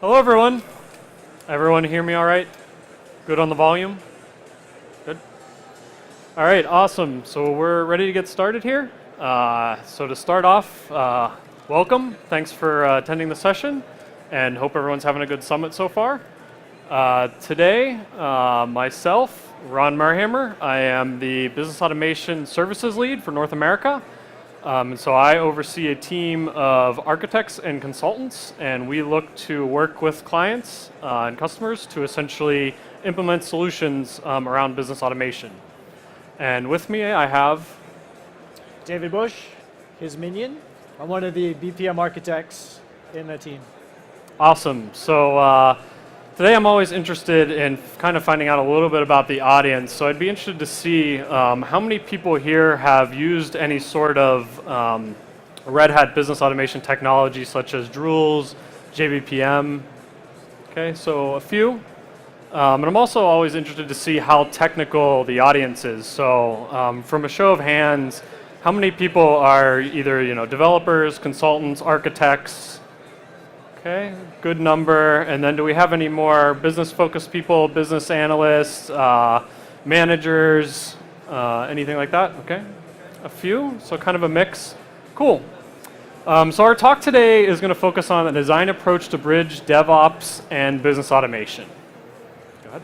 Hello, everyone. Everyone hear me all right? Good on the volume? Good? All right, awesome. So we're ready to get started here. So to start off, welcome. Thanks for attending the session, and hope everyone's having a good summit so far. Today, myself, Ron Marhammer, I am the Business Automation Services Lead for North America. And so I oversee a team of architects and consultants, and we look to work with clients and customers to essentially implement solutions around business automation. And with me, I have David Bush, his minion. I'm one of the BPM architects in the team. Awesome. So today I'm always interested in kind of finding out a little bit about the audience. So I'd be interested to see how many people here have used any sort of Red Hat business automation technology such as Drools, JVPM. Okay, so a few. And I'm also always interested to see how technical the audience is. So from a show of hands, how many people are either developers, consultants, architects? Okay, good number. And then do we have any more business-focused people, business analysts, managers, anything like that? Okay, a few, so kind of a mix. Cool. So our talk today is going to focus on the design approach to bridge DevOps and business automation. Go ahead.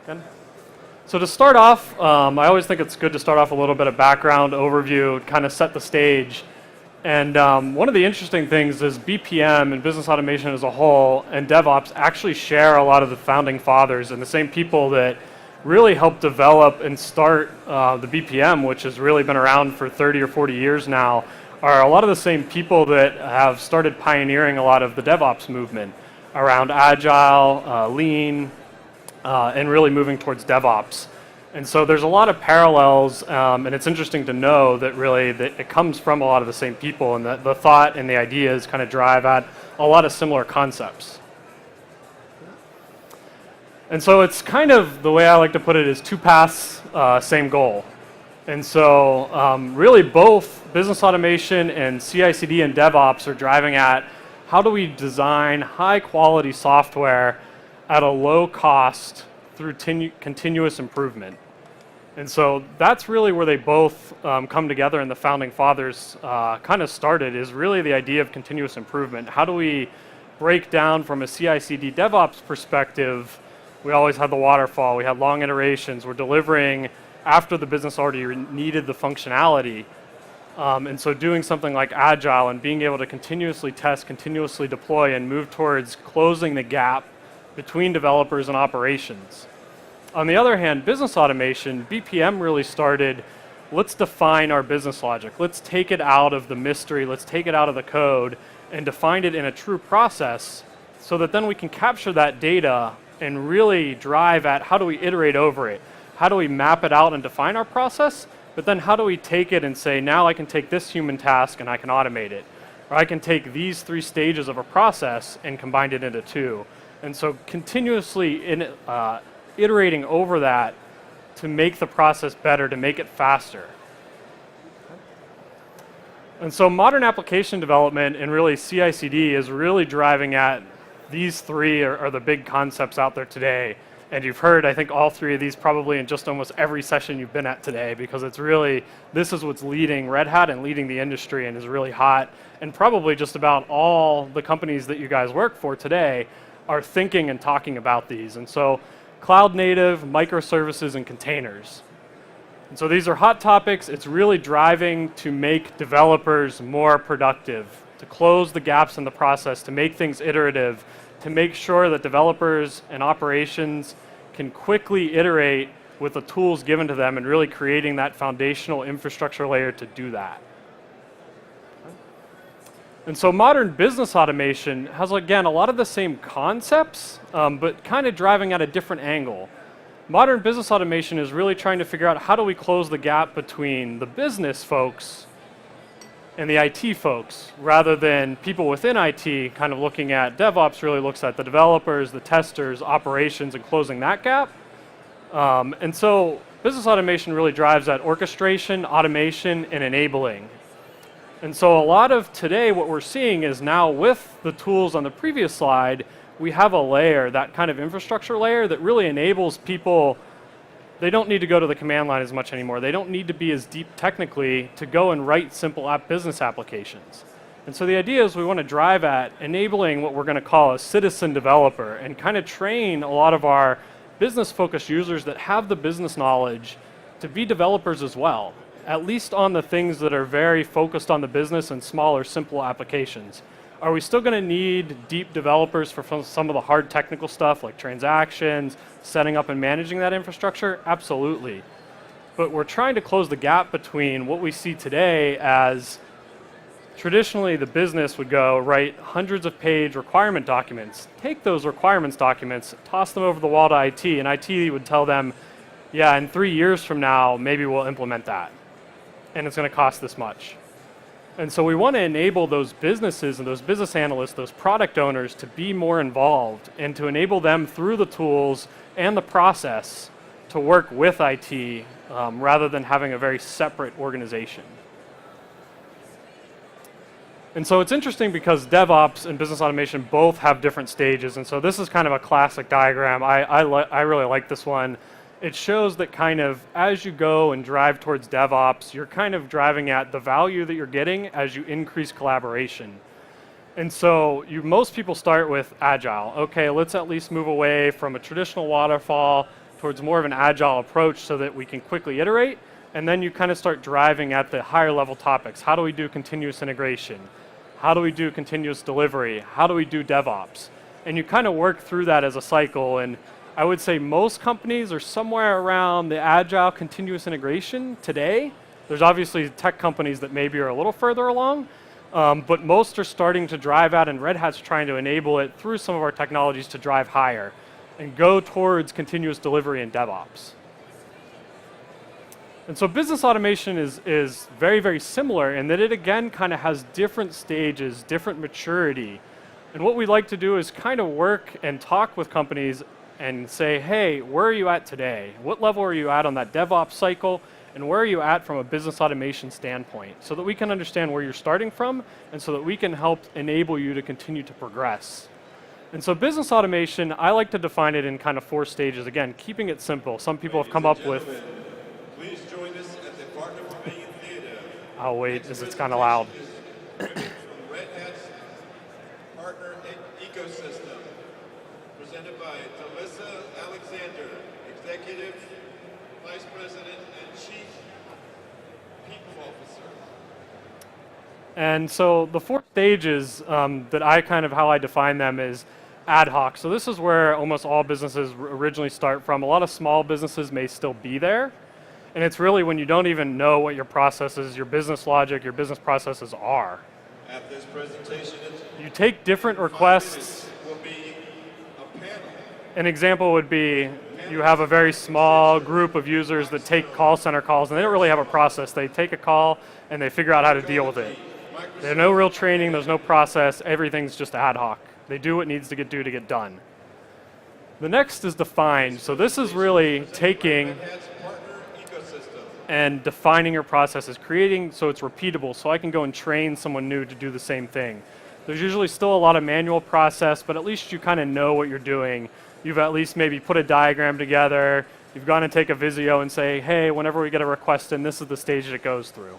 Ken? So to start off, I always think it's good to start off a little bit of background overview, kind of set the stage. And one of the interesting things is BPM and business automation as a whole and DevOps actually share a lot of the founding fathers and the same people that really helped develop and start the BPM, which has really been around for 30 or 40 years now, are a lot of the same people that have started pioneering a lot of the DevOps movement around Agile, Lean, and really moving towards DevOps. And so there's a lot of parallels, and it's interesting to know that really it comes from a lot of the same people, and that the thought and the ideas kind of drive at a lot of similar concepts. And so it's kind of, the way I like to put it is two paths, same goal. And so really both business automation and CI/CD and DevOps are driving at how do we design high quality software at a low cost through continuous improvement. And so that's really where they both come together, and the founding fathers kind of started, is really the idea of continuous improvement. How do we break down from a CI/CD DevOps perspective? We always had the waterfall, we had long iterations, we're delivering after the business already needed the functionality. And so doing something like Agile and being able to continuously test, continuously deploy, and move towards closing the gap between developers and operations. On the other hand, business automation, BPM really started, let's define our business logic. Let's take it out of the mystery, let's take it out of the code and define it in a true process so that then we can capture that data and really drive at how do we iterate over it? How do we map it out and define our process? But then how do we take it and say, now I can take this human task and I can automate it. Or I can take these 3 stages of a process and combine it into 2. And so continuously iterating over that to make the process better, to make it faster. And so modern application development and really CI/CD is really driving at these 3 are the big concepts out there today. And you've heard, I think, all 3 of these probably in just almost every session you've been at today, because it's really, this is what's leading Red Hat and leading the industry and is really hot. And probably just about all the companies that you guys work for today are thinking and talking about these. And so cloud native, microservices, and containers. And so these are hot topics. It's really driving to make developers more productive, to close the gaps in the process, to make things iterative, to make sure that developers and operations can quickly iterate with the tools given to them and really creating that foundational infrastructure layer to do that. And so modern business automation has, again, a lot of the same concepts, but kind of driving at a different angle. Modern business automation is really trying to figure out how do we close the gap between the business folks and the IT folks, rather than people within IT kind of looking at DevOps really looks at the developers, the testers, operations, and closing that gap. And so business automation really drives at orchestration, automation, and enabling. And so a lot of today what we're seeing is now with the tools on the previous slide, we have a layer, that kind of infrastructure layer that really enables people, they don't need to go to the command line as much anymore. They don't need to be as deep technically to go and write simple business applications. And so the idea is we want to drive at enabling what we're going to call a citizen developer and kind of train a lot of our business-focused users that have the business knowledge to be developers as well, at least on the things that are very focused on the business and smaller, simple applications. Are we still going to need deep developers for some of the hard technical stuff like transactions, setting up and managing that infrastructure? Absolutely. But we're trying to close the gap between what we see today as traditionally the business would go write hundreds of page requirement documents, take those requirements documents, toss them over the wall to IT, and IT would tell them, yeah, in 3 years from now, maybe we'll implement that. And it's going to cost this much. And so we want to enable those businesses and those business analysts, those product owners to be more involved and to enable them through the tools and the process to work with IT rather than having a very separate organization. And so it's interesting because DevOps and business automation both have different stages. And so this is kind of a classic diagram. I really like this one. It shows that kind of as you go and drive towards DevOps, you're kind of driving at the value that you're getting as you increase collaboration. And so most people start with Agile. Okay, let's at least move away from a traditional waterfall towards more of an Agile approach so that we can quickly iterate. And then you kind of start driving at the higher level topics. How do we do continuous integration? How do we do continuous delivery? How do we do DevOps? And you kind of work through that as a cycle. And I would say most companies are somewhere around the Agile continuous integration today. There's obviously tech companies that maybe are a little further along, but most are starting to drive at, and Red Hat's trying to enable it through some of our technologies to drive higher and go towards continuous delivery and DevOps. And so business automation is very, very similar in that it again kind of has different stages, different maturity. And what we like to do is kind of work and talk with companies and say, hey, where are you at today? What level are you at on that DevOps cycle? And where are you at from a business automation standpoint? So that we can understand where you're starting from and so that we can help enable you to continue to progress. And so business automation, I like to define it in kind of 4 stages. Again, keeping it simple. Some people have come up with... Please join us at the Partner Pavilion Theater. I'll wait as it's kind of loud. From Red Hat's Partner Ecosystem, presented by Talissa Alexander, Executive Vice President and Chief People Officer. And so the 4 stages that how I define them is ad hoc. So this is where almost all businesses originally start from. A lot of small businesses may still be there. And it's really when you don't even know what your processes, your business logic, your business processes are. At this presentation, you take different requests. Will be a panel. An example would be you have a very small group of users that take call center calls and they don't really have a process. They take a call and they figure out how to deal with it. There's no real training, there's no process, everything's just ad hoc. They do what needs to get done. The next is define. So this is really taking and defining your processes, creating so it's repeatable, so I can go and train someone new to do the same thing. There's usually still a lot of manual process, but at least you kind of know what you're doing. You've at least maybe put a diagram together, you've gone and take a Visio and say, hey, whenever we get a request in, this is the stage that it goes through.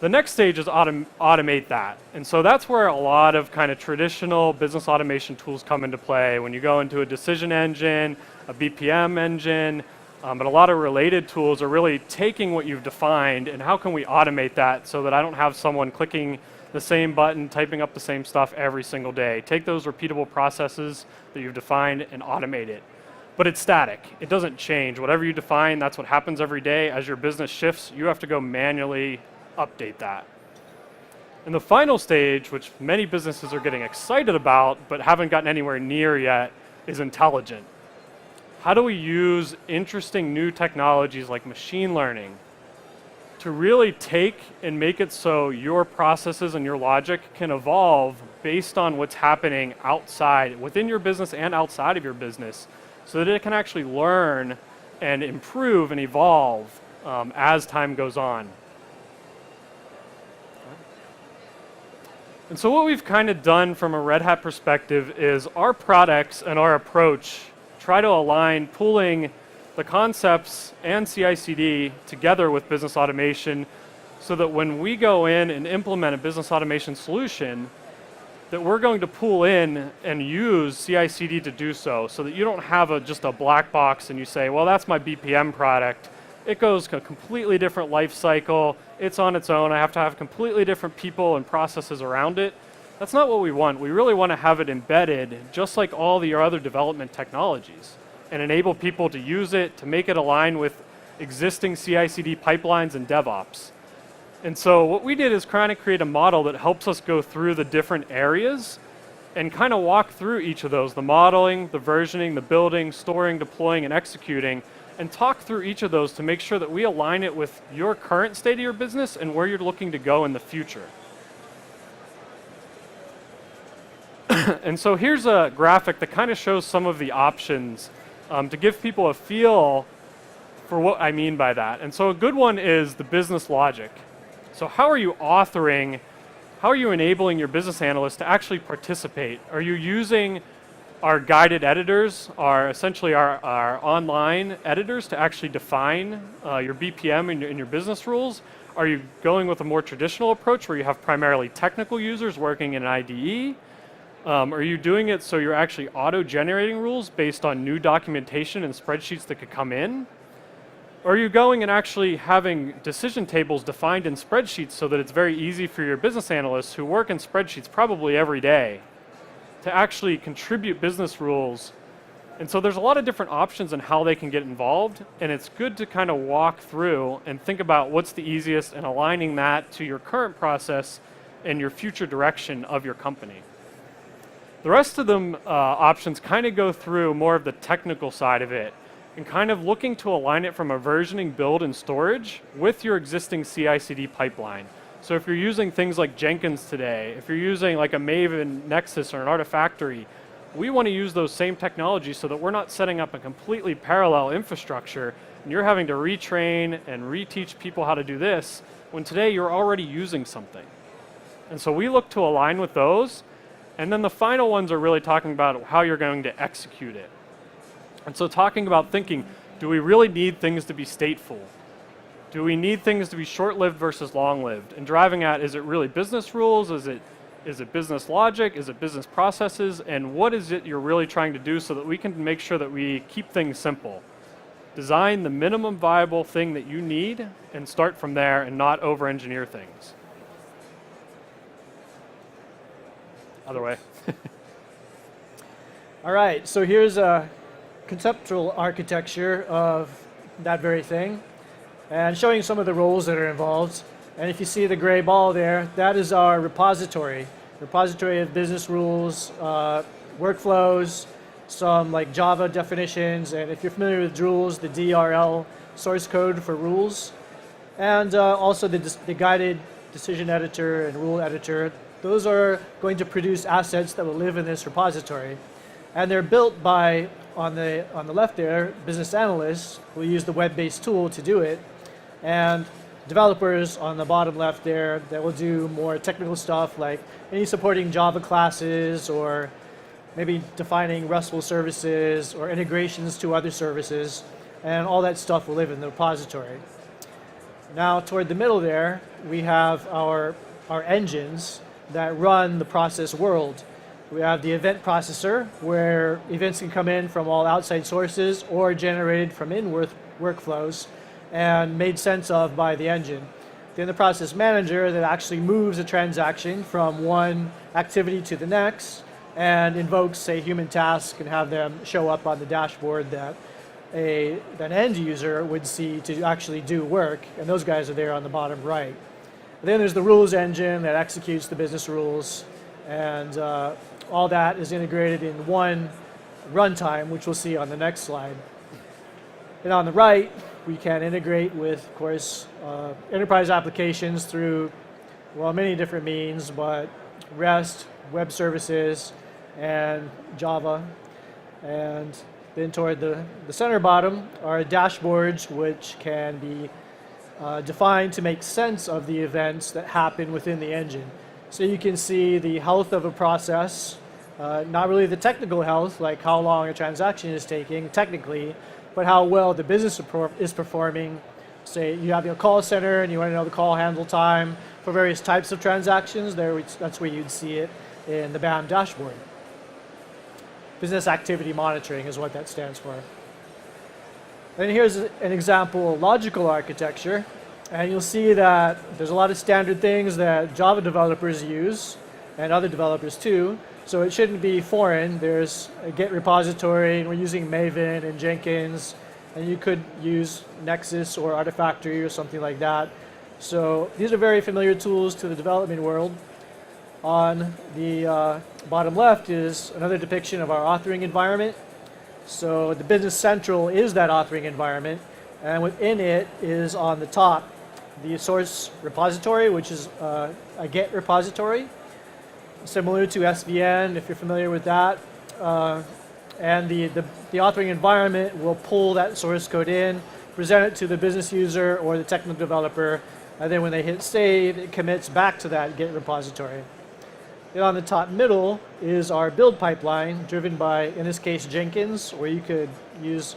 The next stage is automate that. And so that's where a lot of kind of traditional business automation tools come into play. When you go into a decision engine, a BPM engine, but a lot of related tools are really taking what you've defined and how can we automate that so that I don't have someone clicking the same button, typing up the same stuff every single day. Take those repeatable processes that you've defined and automate it. But it's static. It doesn't change. Whatever you define, that's what happens every day. As your business shifts, you have to go manually update that. And the final stage, which many businesses are getting excited about but haven't gotten anywhere near yet, is intelligent. How do we use interesting new technologies like machine learning to really take and make it so your processes and your logic can evolve based on what's happening outside, within your business and outside of your business, so that it can actually learn and improve and evolve as time goes on. And so what we've kind of done from a Red Hat perspective is our products and our approach try to align pooling the concepts and CI/CD together with business automation so that when we go in and implement a business automation solution, that we're going to pull in and use CI/CD to do so that you don't have just a black box and you say, well, that's my BPM product. It goes a completely different life cycle. It's on its own. I have to have completely different people and processes around it. That's not what we want. We really want to have it embedded just like all the other development technologies and enable people to use it, to make it align with existing CI/CD pipelines and DevOps. And so what we did is kind of create a model that helps us go through the different areas and kind of walk through each of those, the modeling, the versioning, the building, storing, deploying, and executing, and talk through each of those to make sure that we align it with your current state of your business and where you're looking to go in the future. And so here's a graphic that kind of shows some of the options to give people a feel for what I mean by that. And so a good one is the business logic. So how are you authoring, how are you enabling your business analysts to actually participate? Are you using our guided editors, essentially our online editors to actually define your BPM and your business rules? Are you going with a more traditional approach where you have primarily technical users working in an IDE? Are you doing it so you're actually auto-generating rules based on new documentation and spreadsheets that could come in? Or are you going and actually having decision tables defined in spreadsheets so that it's very easy for your business analysts who work in spreadsheets probably every day to actually contribute business rules? And so there's a lot of different options on how they can get involved, and it's good to kind of walk through and think about what's the easiest and aligning that to your current process and your future direction of your company. The rest of them options kind of go through more of the technical side of it and kind of looking to align it from a versioning, build, and storage with your existing CI/CD pipeline. So if you're using things like Jenkins today, if you're using like a Maven Nexus or an Artifactory, we want to use those same technologies so that we're not setting up a completely parallel infrastructure and you're having to retrain and reteach people how to do this when today you're already using something. And so we look to align with those. And then the final ones are really talking about how you're going to execute it. And so talking about thinking, do we really need things to be stateful? Do we need things to be short-lived versus long-lived? And driving at, is it really business rules? Is it business logic? Is it business processes? And what is it you're really trying to do so that we can make sure that we keep things simple? Design the minimum viable thing that you need and start from there and not over-engineer things. Other way. All right, so here's a conceptual architecture of that very thing and showing some of the roles that are involved. And if you see the gray ball there, that is our repository of business rules, workflows, some like Java definitions, and if you're familiar with rules, the DRL source code for rules, and also the guided decision editor and rule editor. Those are going to produce assets that will live in this repository. And they're built by, on the left there, business analysts will use the web-based tool to do it. And developers on the bottom left there that will do more technical stuff like any supporting Java classes or maybe defining RESTful services or integrations to other services. And all that stuff will live in the repository. Now toward the middle there, we have our engines that run the process world. We have the event processor, where events can come in from all outside sources or generated from in workflows and made sense of by the engine. Then the process manager that actually moves a transaction from one activity to the next and invokes, say, human tasks and have them show up on the dashboard that an end user would see to actually do work. And those guys are there on the bottom right. Then there's the rules engine that executes the business rules, and all that is integrated in one runtime, which we'll see on the next slide. And on the right, we can integrate with, of course, enterprise applications through, well, many different means, but REST, web services, and Java. And then toward the center bottom are dashboards, which can be defined to make sense of the events that happen within the engine. So you can see the health of a process, not really the technical health, like how long a transaction is taking technically, but how well the business is performing. Say you have your call center and you want to know the call handle time for various types of transactions. That's where you'd see it in the BAM dashboard. Business activity monitoring is what that stands for. And here's an example of logical architecture. And you'll see that there's a lot of standard things that Java developers use, and other developers too. So it shouldn't be foreign. There's a Git repository, and we're using Maven and Jenkins. And you could use Nexus or Artifactory or something like that. So these are very familiar tools to the development world. On the bottom left is another depiction of our authoring environment. So the Business Central is that authoring environment. And within it is on the top the source repository, which is a Git repository, similar to SVN, if you're familiar with that. And the authoring environment will pull that source code in, present it to the business user or the technical developer, and then when they hit save, it commits back to that Git repository. Then on the top middle is our build pipeline, driven by, in this case, Jenkins, where you could use,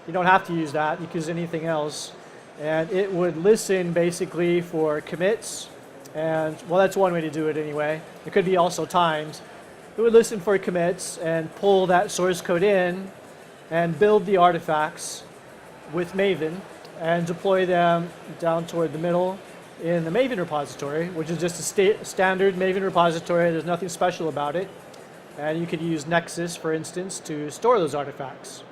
you don't have to use that, you can use anything else. And it would listen basically for commits, and well, that's one way to do it anyway. It could be also times. It would listen for commits and pull that source code in and build the artifacts with Maven and deploy them down toward the middle in the Maven repository, which is just a standard Maven repository. There's nothing special about it. And you could use Nexus, for instance, to store those artifacts.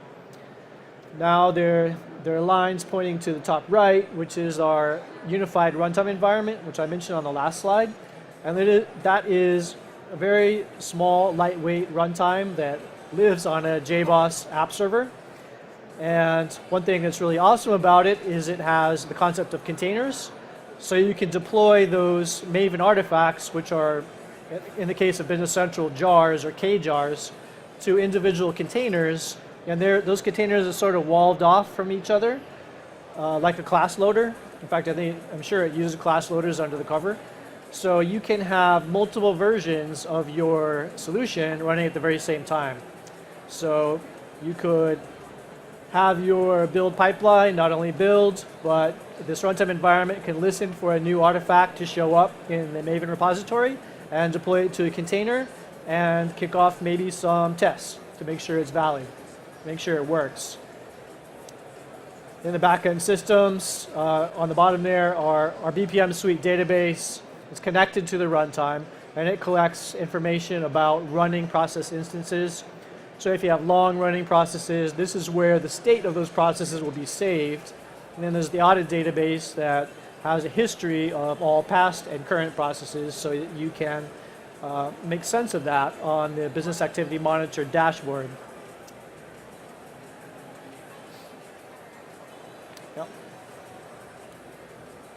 Now there are lines pointing to the top right, which is our unified runtime environment, which I mentioned on the last slide. And that is a very small, lightweight runtime that lives on a JBoss app server. And one thing that's really awesome about it is it has the concept of containers. So you can deploy those Maven artifacts, which are, in the case of Business Central, jars or K-jars, to individual containers. And those containers are sort of walled off from each other, like a class loader. In fact, I'm sure it uses class loaders under the cover. So you can have multiple versions of your solution running at the very same time. So you could have your build pipeline not only build, but this runtime environment can listen for a new artifact to show up in the Maven repository and deploy it to a container and kick off maybe some tests to make sure it's valid, make sure it works. In the backend systems, on the bottom there are our BPM suite database. It's connected to the runtime, and it collects information about running process instances. So if you have long-running processes, this is where the state of those processes will be saved. And then there's the audit database that has a history of all past and current processes, so that you can make sense of that on the Business Activity Monitor dashboard. Yep.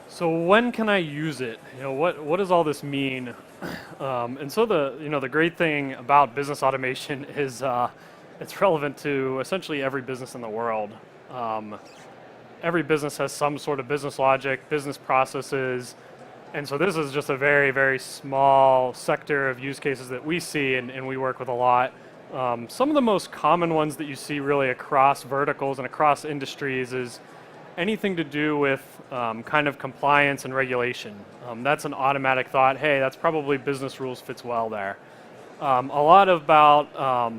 So when can I use it? What does all this mean? And so the great thing about business automation is it's relevant to essentially every business in the world. Every business has some sort of business logic, business processes, and so this is just a very, very small sector of use cases that we see and we work with a lot. Some of the most common ones that you see really across verticals and across industries is anything to do with kind of compliance and regulation. That's an automatic thought, hey, that's probably business rules fits well there. A lot about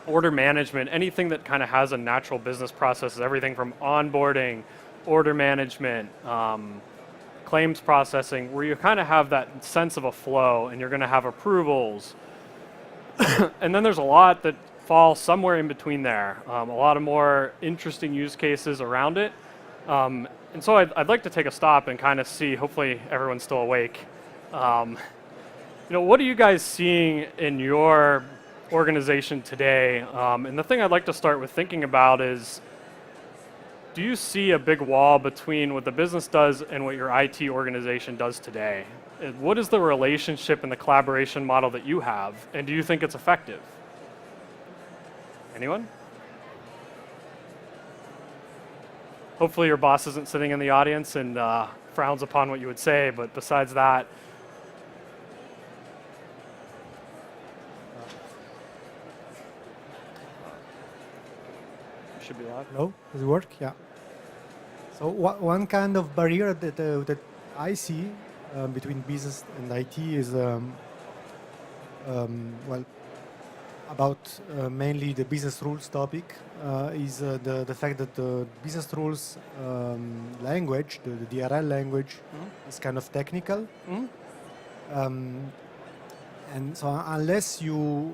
order management, anything that kind of has a natural business process, everything from onboarding, order management, claims processing, where you kind of have that sense of a flow and you're going to have approvals. And then there's a lot that fall somewhere in between there, a lot of more interesting use cases around it. And so I'd like to take a stop and kind of see, hopefully everyone's still awake. What are you guys seeing in your organization today? And the thing I'd like to start with thinking about is, do you see a big wall between what the business does and what your IT organization does today? What is the relationship and the collaboration model that you have? And do you think it's effective? Anyone? Hopefully your boss isn't sitting in the audience and frowns upon what you would say, but besides that, should be live. Hello, does it work? Yeah. So one kind of barrier that I see between business and IT is well, about mainly the business rules topic is the fact that the business rules language, the DRL language, is kind of technical. And so unless you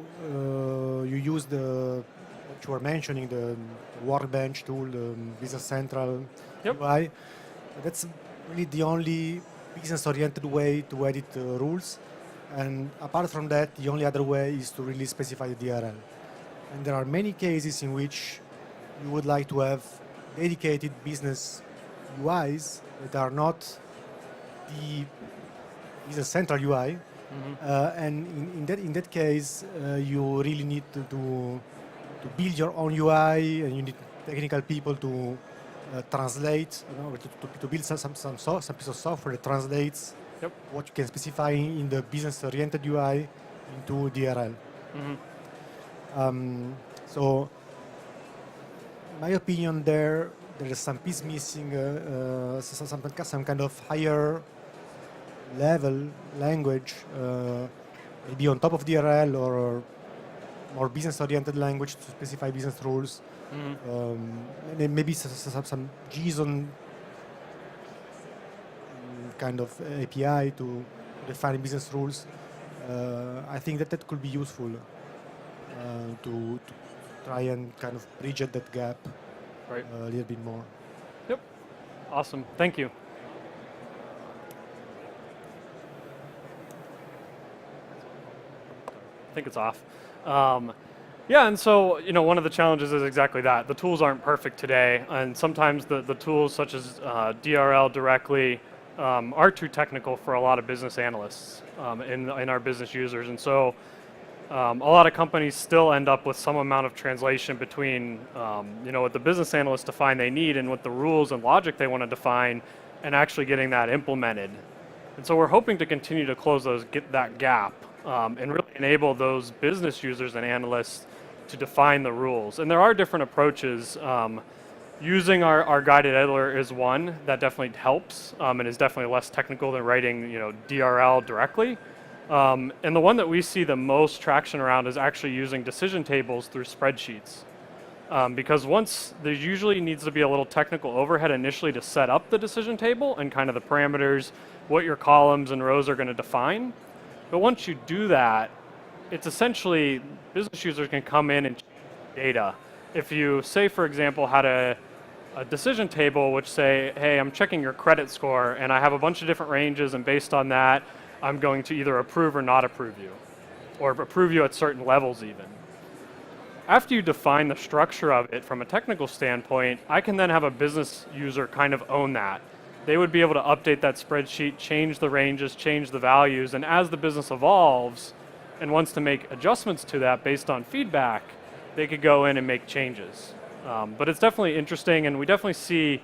use what you were mentioning, the Workbench tool, the Business Central UI, that's really the only business-oriented way to edit rules. And apart from that, the only other way is to really specify the DRL. And there are many cases in which you would like to have dedicated business UIs that are not the Business Central UI. And in that case, you really need to build your own UI, and you need technical people to translate, to build some piece of software that translates what you can specify in the business-oriented UI into DRL. So, in my opinion, there is some piece missing, some kind of higher level language, maybe on top of DRL or more business-oriented language to specify business rules. Maybe some JSON kind of API to define business rules. I think that could be useful to try and kind of bridge that gap a little bit more. Yep. Awesome. Thank you. I think it's off. Yeah, and so, one of the challenges is exactly that. The tools aren't perfect today, and sometimes the tools such as DRL directly are too technical for a lot of business analysts in our business users. And so a lot of companies still end up with some amount of translation between what the business analysts define they need and what the rules and logic they want to define, and actually getting that implemented. And so we're hoping to continue to close that gap and really enable those business users and analysts to define the rules. And there are different approaches. Using our guided editor is one that definitely helps and is definitely less technical than writing DRL directly. And the one that we see the most traction around is actually using decision tables through spreadsheets. Because there usually needs to be a little technical overhead initially to set up the decision table and kind of the parameters, what your columns and rows are going to define. But once you do that, it's essentially business users can come in and change data. If you say, for example, had a decision table which say, hey, I'm checking your credit score and I have a bunch of different ranges, and based on that, I'm going to either approve or not approve you, or approve you at certain levels even. After you define the structure of it from a technical standpoint, I can then have a business user kind of own that. They would be able to update that spreadsheet, change the ranges, change the values, and as the business evolves and wants to make adjustments to that based on feedback, they could go in and make changes. But it's definitely interesting, and we definitely see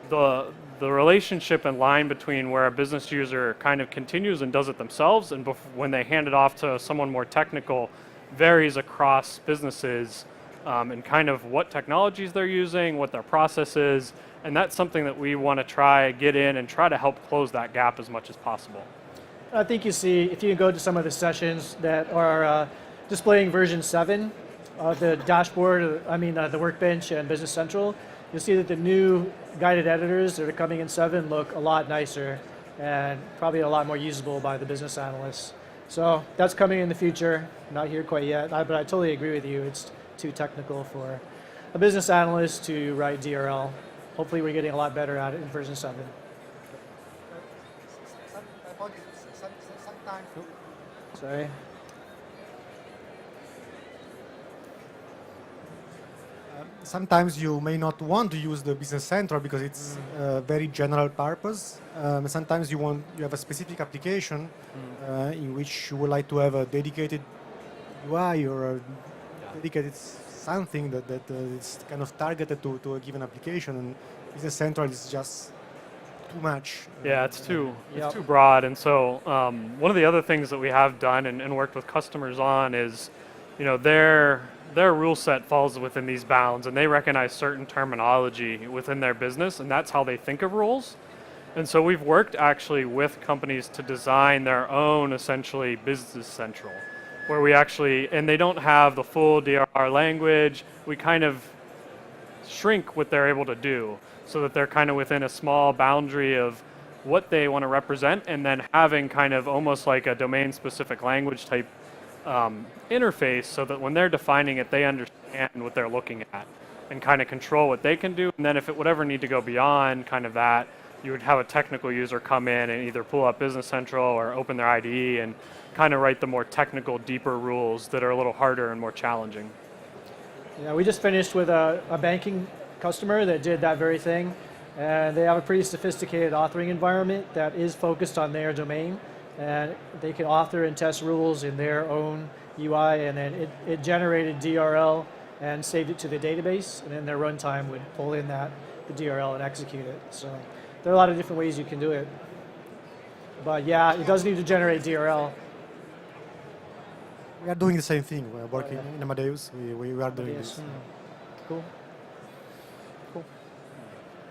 the relationship and line between where a business user kind of continues and does it themselves, and when they hand it off to someone more technical, varies across businesses and kind of what technologies they're using, what their process is, and that's something that we want to get in and try to help close that gap as much as possible. I think you see, if you go to some of the sessions that are displaying version 7, the dashboard, the Workbench and Business Central, you'll see that the new guided editors that are coming in 7 look a lot nicer and probably a lot more usable by the business analysts. So that's coming in the future, not here quite yet, but I totally agree with you. It's too technical for a business analyst to write DRL. Hopefully we're getting a lot better at it in version 7. Sorry. Sometimes you may not want to use the Business Central because it's very general purpose. Sometimes you have a specific application in which you would like to have a dedicated UI or a dedicated something that is kind of targeted to a given application, and Business Central is just too much. Yeah, it's too broad. And so one of the other things that we have done and worked with customers on is, their rule set falls within these bounds, and they recognize certain terminology within their business, and that's how they think of rules. And so we've worked actually with companies to design their own, essentially, business central, where we actually, and they don't have the full DRR language, we kind of shrink what they're able to do so that they're kind of within a small boundary of what they want to represent, and then having kind of almost like a domain-specific language type interface so that when they're defining it, they understand what they're looking at and kind of control what they can do. And then if it would ever need to go beyond kind of that, you would have a technical user come in and either pull up Business Central or open their IDE and kind of write the more technical, deeper rules that are a little harder and more challenging. Yeah, we just finished with a banking customer that did that very thing, and they have a pretty sophisticated authoring environment that is focused on their domain, and they can author and test rules in their own UI, and then it generated DRL and saved it to the database, and then their runtime would pull in the DRL and execute it. So there are a lot of different ways you can do it. But yeah, it does need to generate DRL. We are doing the same thing. We're working in Amadeus. We are doing this. Cool.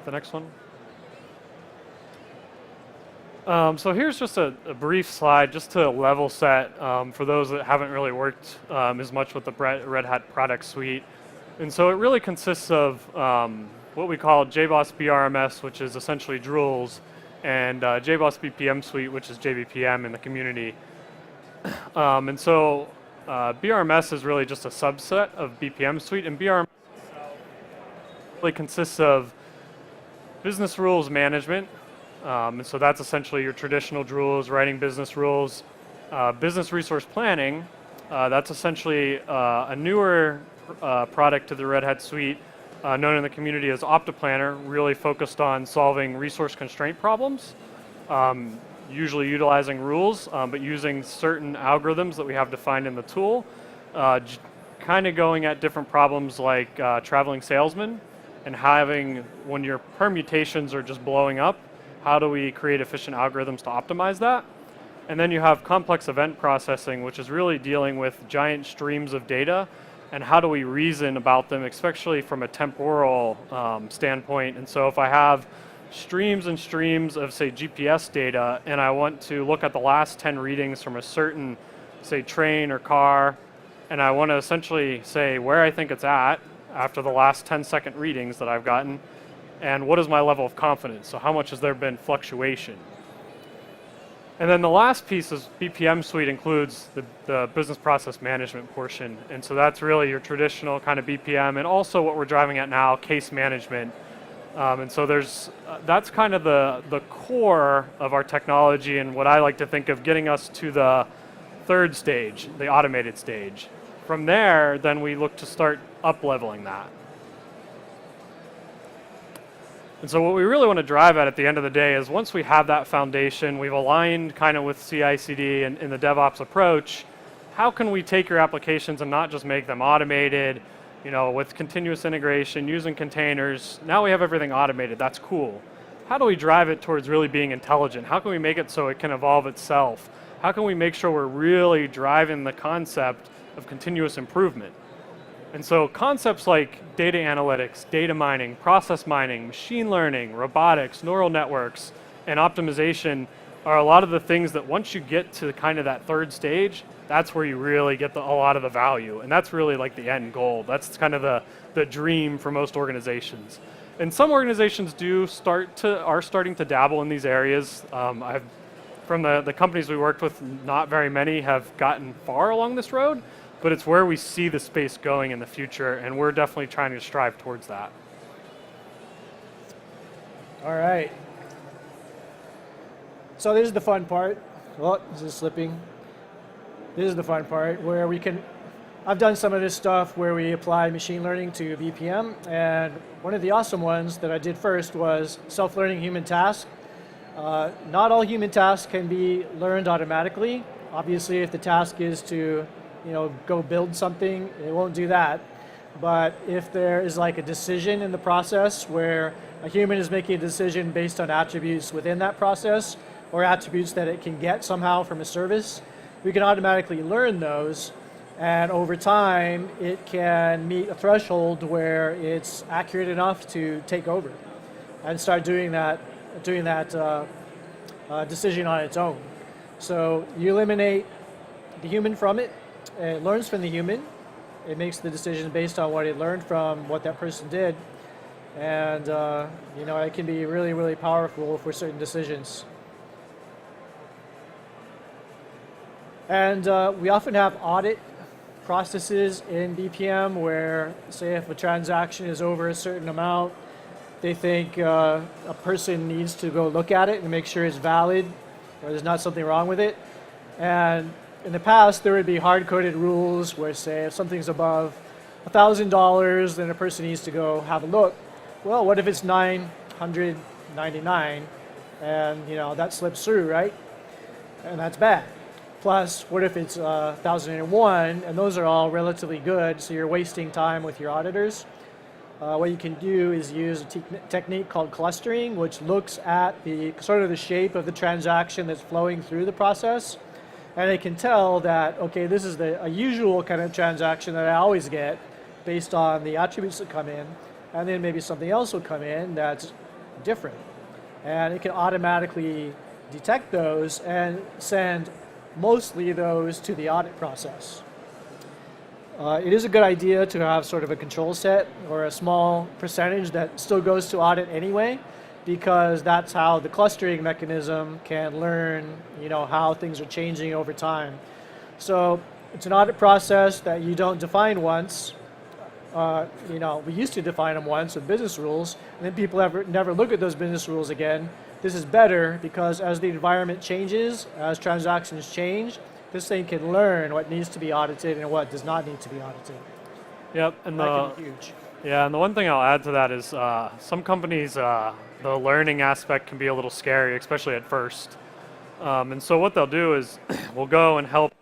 The next one. So here's just a brief slide just to level set for those that haven't really worked as much with the Red Hat product suite. And so it really consists of what we call JBoss BRMS, which is essentially rules, and JBoss BPM suite, which is JBPM in the community. And so BRMS is really just a subset of BPM suite, and BRMS really consists of business rules management. And so that's essentially your traditional rules, writing business rules. Business resource planning, that's essentially a newer product to the Red Hat suite, known in the community as OptiPlanner, really focused on solving resource constraint problems, usually utilizing rules, but using certain algorithms that we have defined in the tool, kind of going at different problems like traveling salesmen, and having, when your permutations are just blowing up, how do we create efficient algorithms to optimize that? And then you have complex event processing, which is really dealing with giant streams of data, and how do we reason about them, especially from a temporal standpoint. And so if I have streams and streams of, say, GPS data, and I want to look at the last 10 readings from a certain, say, train or car, and I want to essentially say where I think it's at after the last 10-second readings that I've gotten, and what is my level of confidence? So how much has there been fluctuation? And then the last piece is BPM suite includes the business process management portion. And so that's really your traditional kind of BPM, and also what we're driving at now, case management. And so that's kind of the core of our technology, and what I like to think of getting us to the third stage, the automated stage. From there, then we look to start up-leveling that. And so what we really want to drive at the end of the day is once we have that foundation, we've aligned kind of with CI/CD and in the DevOps approach, how can we take your applications and not just make them automated, with continuous integration, using containers. Now we have everything automated, that's cool. How do we drive it towards really being intelligent? How can we make it so it can evolve itself? How can we make sure we're really driving the concept of continuous improvement? And so concepts like data analytics, data mining, process mining, machine learning, robotics, neural networks, and optimization are a lot of the things that once you get to kind of that third stage, that's where you really get a lot of the value. And that's really like the end goal. That's kind of the dream for most organizations. And some organizations are starting to dabble in these areas. From the companies we worked with, not very many have gotten far along this road, but it's where we see the space going in the future, and we're definitely trying to strive towards that. All right. So this is the fun part. Oh, this is slipping. This is the fun part where I've done some of this stuff where we apply machine learning to BPM, and one of the awesome ones that I did first was self-learning human task. Not all human tasks can be learned automatically. Obviously, if the task is to go build something, it won't do that. But if there is like a decision in the process where a human is making a decision based on attributes within that process, or attributes that it can get somehow from a service, we can automatically learn those And over time, it can meet a threshold where it's accurate enough to take over and start doing that decision on its own. So you eliminate the human from it. It learns from the human. It makes the decision based on what it learned from what that person did. And it can be really, really powerful for certain decisions. And we often have audit processes in BPM where, say, if a transaction is over a certain amount, they think a person needs to go look at it and make sure it's valid or there's not something wrong with it. And in the past, there would be hard-coded rules where, say, if something's above $1,000, then a person needs to go have a look. Well, what if it's $999 and that slips through, right? And that's bad. Plus, what if it's 1,001 and those are all relatively good, so you're wasting time with your auditors. What you can do is use a technique called clustering, which looks at the sort of the shape of the transaction that's flowing through the process. And it can tell that, okay, this is a usual kind of transaction that I always get based on the attributes that come in. And then maybe something else will come in that's different. And it can automatically detect those and send mostly those to the audit process. It is a good idea to have sort of a control set or a small percentage that still goes to audit anyway, because that's how the clustering mechanism can learn, how things are changing over time. So it's an audit process that you don't define once. We used to define them once with business rules, and then people never look at those business rules again. This is better because as the environment changes, as transactions change, this thing can learn what needs to be audited and what does not need to be audited. Yep, and that can be huge. Yeah, and the one thing I'll add to that is some companies, the learning aspect can be a little scary, especially at first. And so what they'll do is we'll go and help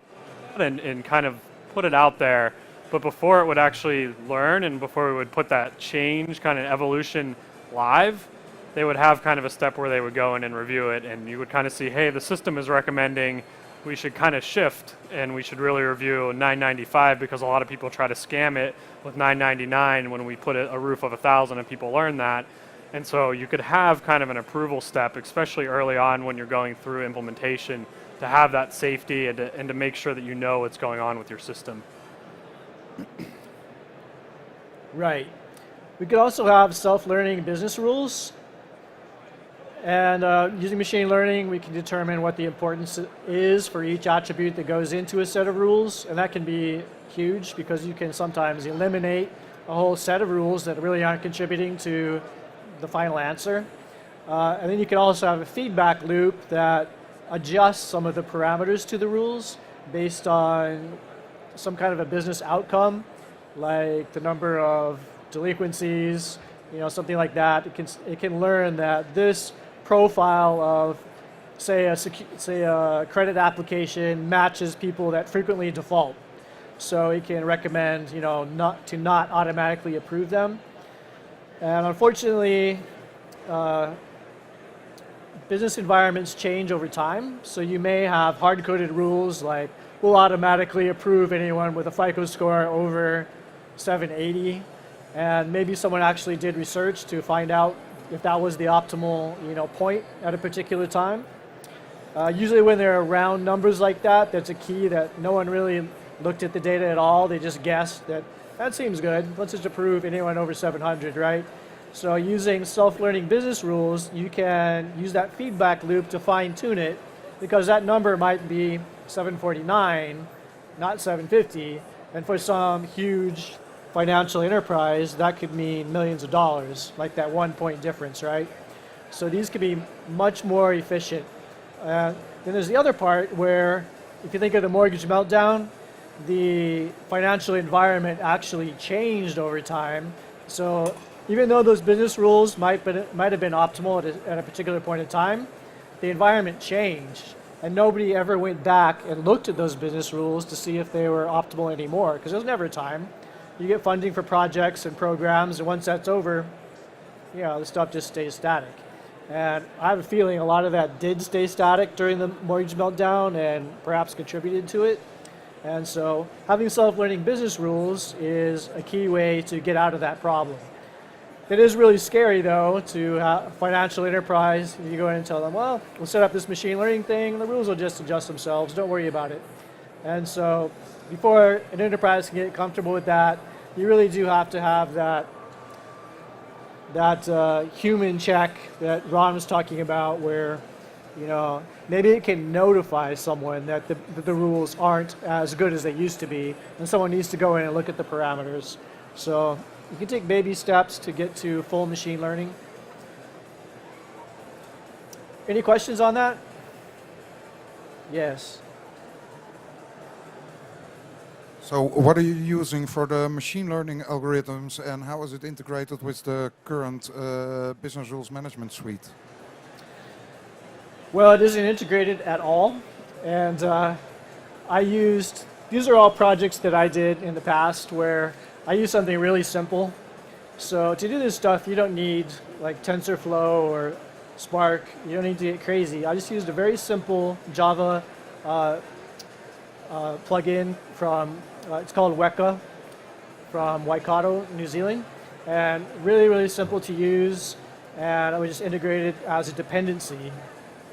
and kind of put it out there. But before it would actually learn and before we would put that change kind of evolution live, they would have kind of a step where they would go in and review it, and you would kind of see, hey, the system is recommending we should kind of shift and we should really review 995 because a lot of people try to scam it with 999 when we put a roof of 1,000 and people learn that. And so you could have kind of an approval step, especially early on when you're going through implementation, to have that safety and to make sure that you know what's going on with your system. Right. We could also have self-learning business rules. And using machine learning, we can determine what the importance is for each attribute that goes into a set of rules. And that can be huge because you can sometimes eliminate a whole set of rules that really aren't contributing to the final answer. And then you can also have a feedback loop that adjusts some of the parameters to the rules based on some kind of a business outcome, like the number of delinquencies, something like that. It can learn that this profile of, say a credit application matches people that frequently default. So it can recommend, not automatically approve them. And unfortunately, business environments change over time. So you may have hard-coded rules like we'll automatically approve anyone with a FICO score over 780. And maybe someone actually did research to find out if that was the optimal, point at a particular time. Usually when there are round numbers like that, that's a key that no one really looked at the data at all. They just guessed that seems good. Let's just approve anyone over 700, right? So using self-learning business rules, you can use that feedback loop to fine-tune it because that number might be 749, not 750. And for some huge financial enterprise, that could mean millions of dollars, like that 1 point difference, right? So these could be much more efficient. Then there's the other part where, if you think of the mortgage meltdown, the financial environment actually changed over time. So even though those business rules might have been optimal at a particular point in time, the environment changed. And nobody ever went back and looked at those business rules to see if they were optimal anymore, because there's never a time. You get funding for projects and programs, and once that's over, the stuff just stays static. And I have a feeling a lot of that did stay static during the mortgage meltdown and perhaps contributed to it. And so having self-learning business rules is a key way to get out of that problem. It is really scary, though, to a financial enterprise. You go in and tell them, well, we'll set up this machine learning thing, and the rules will just adjust themselves. Don't worry about it. And so before an enterprise can get comfortable with that, you really do have to have that human check that Ron was talking about, where maybe it can notify someone that the rules aren't as good as they used to be, and someone needs to go in and look at the parameters. So you can take baby steps to get to full machine learning. Any questions on that? Yes. So what are you using for the machine learning algorithms, and how is it integrated with the current business rules management suite? Well, it isn't integrated at all. And these are all projects that I did in the past where I use something really simple. So to do this stuff, you don't need like TensorFlow or Spark. You don't need to get crazy. I just used a very simple Java plugin from, it's called Weka from Waikato, New Zealand. And really, really simple to use. And I would just integrate it as a dependency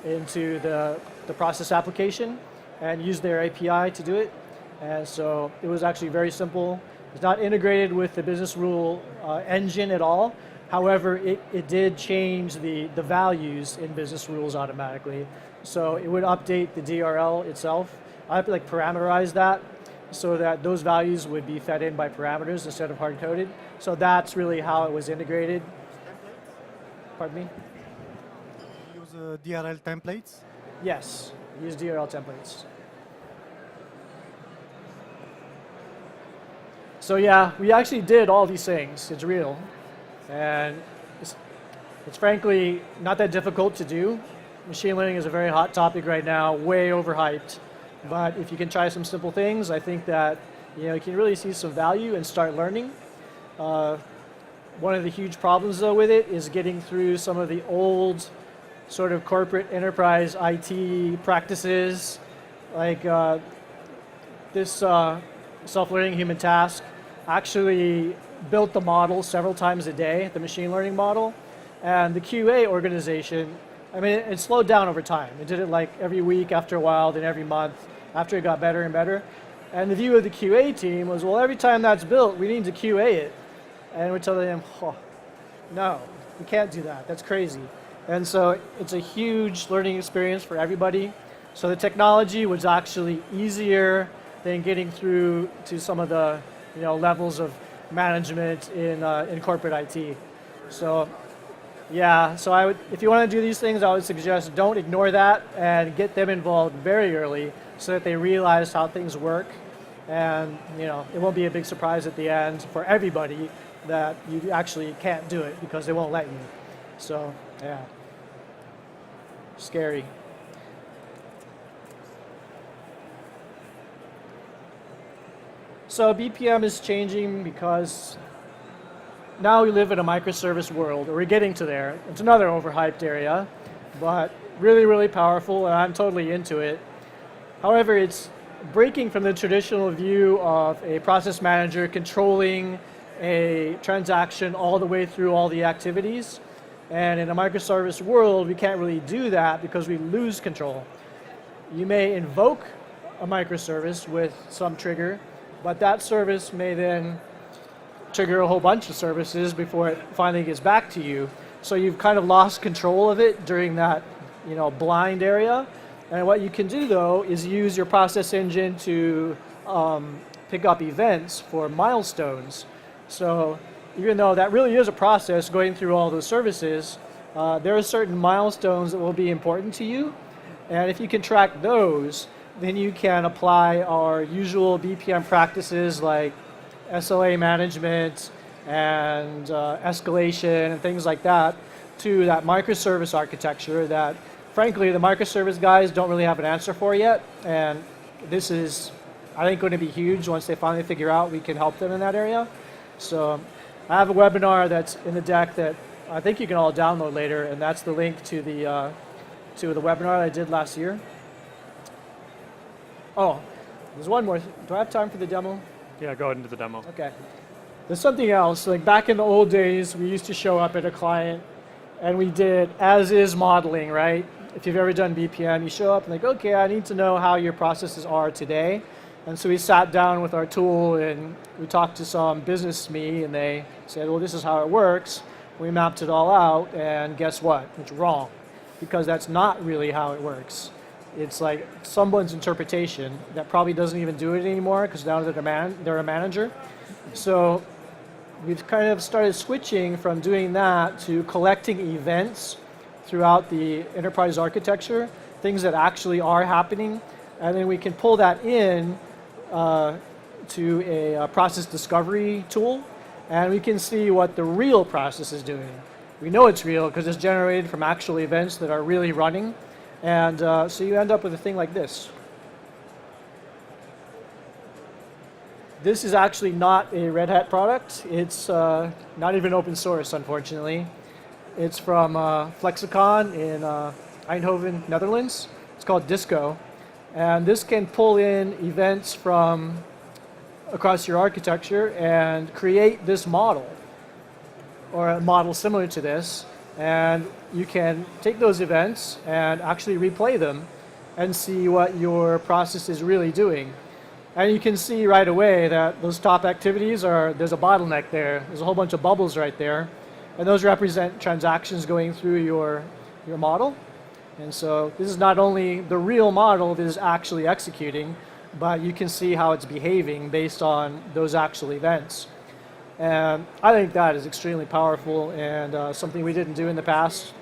into the process application and use their API to do it. And so it was actually very simple. It's not integrated with the business rule engine at all. However, it did change the values in business rules automatically. So it would update the DRL itself. I have to parameterize that so that those values would be fed in by parameters instead of hard-coded. So that's really how it was integrated. Pardon me? Use DRL templates? Yes, use DRL templates. So yeah, we actually did all these things. It's real. And it's frankly not that difficult to do. Machine learning is a very hot topic right now, way overhyped. But if you can try some simple things, I think that you can really see some value and start learning. One of the huge problems, though, with it is getting through some of the old sort of corporate enterprise IT practices, like this self-learning human task actually built the model several times a day, the machine learning model, and the QA organization, I mean, it slowed down over time. It did it like every week after a while, then every month, after it got better and better. And the view of the QA team was, well, every time that's built, we need to QA it. And we're telling them, oh, no, we can't do that. That's crazy. And so it's a huge learning experience for everybody. So the technology was actually easier than getting through to some of the levels of management in corporate IT. So yeah, so I would, if you want to do these things, I would suggest don't ignore that and get them involved very early so that they realize how things work. And it won't be a big surprise at the end for everybody that you actually can't do it because they won't let you. So yeah, scary. So BPM is changing because now we live in a microservice world, or we're getting to there. It's another overhyped area, but really, really powerful, and I'm totally into it. However, it's breaking from the traditional view of a process manager controlling a transaction all the way through all the activities. And in a microservice world, we can't really do that because we lose control. You may invoke a microservice with some trigger, but that service may then trigger a whole bunch of services before it finally gets back to you. So you've kind of lost control of it during that blind area. And what you can do, though, is use your process engine to pick up events for milestones. So even though that really is a process going through all those services, there are certain milestones that will be important to you. And if you can track those, then you can apply our usual BPM practices like SLA management and escalation and things like that to that microservice architecture that, frankly, the microservice guys don't really have an answer for yet. And this is, I think, going to be huge once they finally figure out we can help them in that area. So I have a webinar that's in the deck that I think you can all download later, and that's the link to the webinar I did last year. Oh, There's one more. Do I have time for the demo? Yeah, go ahead into the demo. Okay. There's something else. Like back in the old days, we used to show up at a client and we did as-is modeling, right? If you've ever done BPM, you show up and like, okay, I need to know how your processes are today. And so we sat down with our tool and we talked to some business SME and they said, well, this is how it works. We mapped it all out and guess what? It's wrong because that's not really how it works. It's like someone's interpretation that probably doesn't even do it anymore because now they're a manager. So we've kind of started switching from doing that to collecting events throughout the enterprise architecture, things that actually are happening, and then we can pull that in to a process discovery tool, and we can see what the real process is doing. We know it's real because it's generated from actual events that are really running, and so you end up with a thing like this. This is actually not a Red Hat product. It's not even open source, unfortunately. It's from Flexicon in Eindhoven, Netherlands. It's called Disco. And this can pull in events from across your architecture and create this model, or a model similar to this. And you can take those events and actually replay them and see what your process is really doing. And you can see right away that those top activities there's a bottleneck there. There's a whole bunch of bubbles right there. And those represent transactions going through your model. And so this is not only the real model that is actually executing, but you can see how it's behaving based on those actual events. And I think that is extremely powerful and something we didn't do in the past.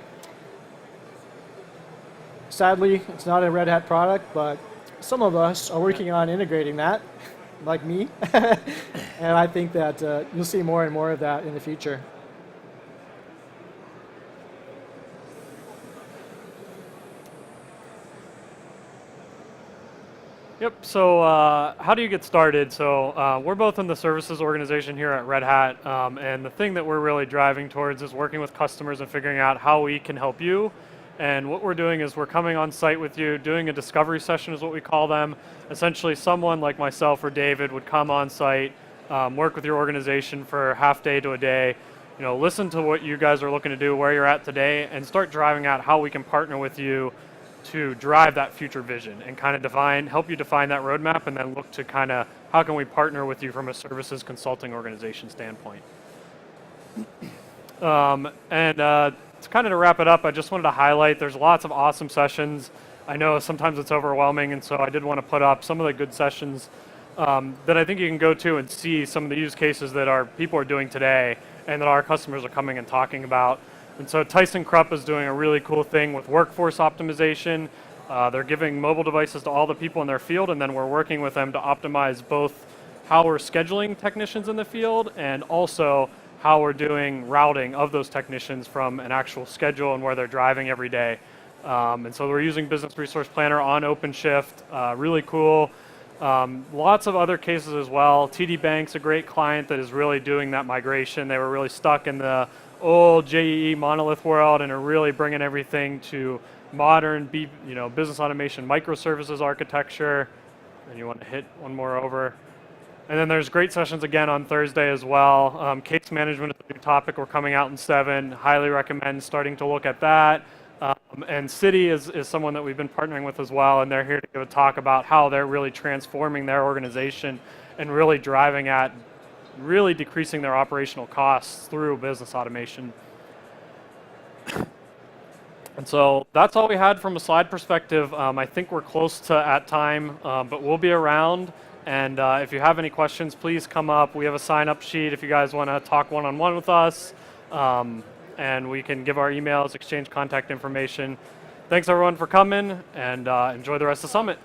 Sadly, it's not a Red Hat product, but some of us are working on integrating that, like me. And I think that you'll see more and more of that in the future. Yep, so how do you get started? So we're both in the services organization here at Red Hat, and the thing that we're really driving towards is working with customers and figuring out how we can help you. And what we're doing is we're coming on site with you, doing a discovery session is what we call them. Essentially someone like myself or David would come on site, work with your organization for half day to a day, listen to what you guys are looking to do, where you're at today, and start driving out how we can partner with you to drive that future vision and kind of help you define that roadmap, and then look to kind of how can we partner with you from a services consulting organization standpoint. To kind of wrap it up, I just wanted to highlight there's lots of awesome sessions. I know sometimes it's overwhelming, and so I did want to put up some of the good sessions that I think you can go to and see some of the use cases that people are doing today and that our customers are coming and talking about. And so Tyson Krupp is doing a really cool thing with workforce optimization. They're giving mobile devices to all the people in their field, and then we're working with them to optimize both how we're scheduling technicians in the field and also how we're doing routing of those technicians from an actual schedule and where they're driving every day. And so we're using Business Resource Planner on OpenShift, really cool. Lots of other cases as well. TD Bank's a great client that is really doing that migration. They were really stuck in the old JEE monolith world and are really bringing everything to modern business automation microservices architecture. And you want to hit one more over. And then there's great sessions again on Thursday as well. Case management is a new topic. We're coming out in 7. Highly recommend starting to look at that. And Citi is someone that we've been partnering with as well, and they're here to give a talk about how they're really transforming their organization and really driving at really decreasing their operational costs through business automation. And so that's all we had from a slide perspective. I think we're close to at time, but we'll be around. And if you have any questions, please come up. We have a sign-up sheet if you guys want to talk one-on-one with us. And we can give our emails, exchange contact information. Thanks, everyone, for coming, and enjoy the rest of the summit.